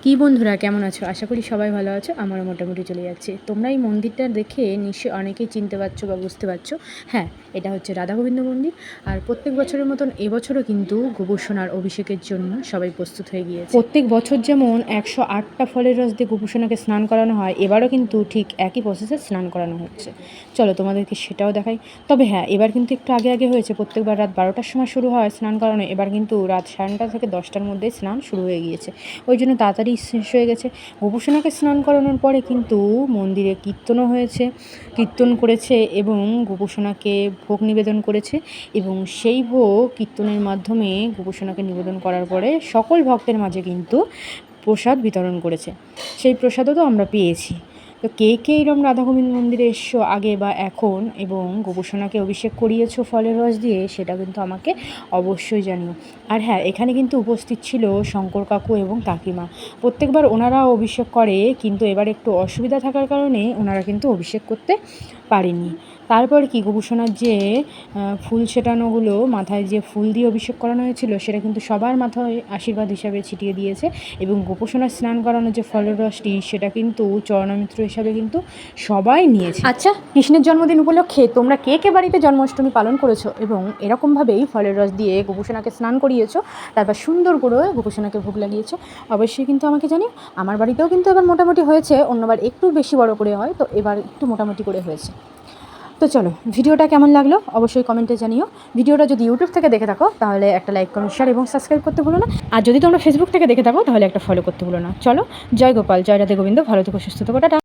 কি বন্ধুরা কেমন আছো? আশা করি সবাই ভালো আছো। আমারও মোটামুটি চলে যাচ্ছে। তোমরা এই মন্দিরটা দেখে নিশ্চয়ই অনেকেই চিনতে পারছো বা বুঝতে পারছো। হ্যাঁ, এটা হচ্ছে রাধা গোবিন্দ মন্দির। আর প্রত্যেক বছরের মতন এবছরও কিন্তু গোপুসোনার অভিষেকের জন্য সবাই প্রস্তুত হয়ে গিয়েছে। প্রত্যেক বছর যেমন 108টা ফলের রস দিয়ে গোপুসোনাকে স্নান করানো হয়, এবারও কিন্তু ঠিক একই প্রসেসে স্নান করানো হচ্ছে। চলো তোমাদেরকে সেটাও দেখাই। তবে হ্যাঁ, এবার কিন্তু একটু আগে আগে হয়েছে। প্রত্যেকবার রাত 12টার সময় শুরু হয় স্নান করানো, এবার কিন্তু রাত 9:30 থেকে 10টার মধ্যে স্নান শুরু হয়ে গিয়েছে। ওই জন্য তাড়াতাড়ি শেষ হয়ে গেছে। গোপুসোনাকে স্নান করানোর পরে কিন্তু মন্দিরে কীর্তনও হয়েছে, কীর্তন করেছে এবং গোপুসোনাকে ভোগ নিবেদন করেছে এবং সেই ভোগ কীর্তনের মাধ্যমে গোপুসোনাকে নিবেদন করার পরে সকল ভক্তের মাঝে কিন্তু প্রসাদ বিতরণ করেছে। সেই প্রসাদও তো আমরা পেয়েছি। তো কে কে এরকম রাধা গোবিন্দ মন্দিরে এসছো আগে বা এখন এবং গোপুসোনাকে অভিষেক করিয়েছো ফলের রস দিয়ে, সেটা কিন্তু আমাকে অবশ্যই জানিও। আর হ্যাঁ, এখানে কিন্তু উপস্থিত ছিল শঙ্কর কাকু এবং কাকিমা। প্রত্যেকবার ওনারা অভিষেক করে, কিন্তু এবার একটু অসুবিধা থাকার কারণে ওনারা কিন্তু অভিষেক করতে পারেনি। তারপর কি গোপুসোনার যে ফুল ছেটানোগুলো, মাথায় যে ফুল দিয়ে অভিষেক করানো হয়েছিল সেটা কিন্তু সবার মাথায় আশীর্বাদ হিসাবে ছিটিয়ে দিয়েছে এবং গোপুসোনার স্নান করানো যে ফলের রসটি সেটা কিন্তু চরণমিত্র হিসাবে কিন্তু সবাই নিয়েছে। আচ্ছা, কৃষ্ণের জন্মদিন উপলক্ষে তোমরা কে কে বাড়িতে জন্মাষ্টমী পালন করেছো এবং এরকমভাবেই ফলের রস দিয়ে গোপুসোনাকে স্নান করিয়েছো, তারপর সুন্দর করে গোপুসোনাকে ভোগ লাগিয়েছো, অবশ্যই কিন্তু আমাকে জানিও। আমার বাড়িতেও কিন্তু এবার মোটামুটি হয়েছে, অন্যবার একটু বেশি বড় করে হয়, তো এবার একটু মোটামুটি করে হয়েছে। তো চলো, ভিডিওটা কেমন লাগলো অবশ্যই কমেন্টে জানিও। ভিডিওটা যদি ইউটিউব থেকে দেখে থাকো তাহলে একটা লাইক, কমেন্ট, শেয়ার এবং সাবস্ক্রাইব করতে ভুলো না। আর যদি তোমরা ফেসবুক থেকে দেখে থাকো তাহলে একটা ফলো করতে ভুলো না। চলো, জয় গোপাল, জয় রাধে গোবিন্দ, ভালো থেকো, সুস্থ থেকো, টাটা।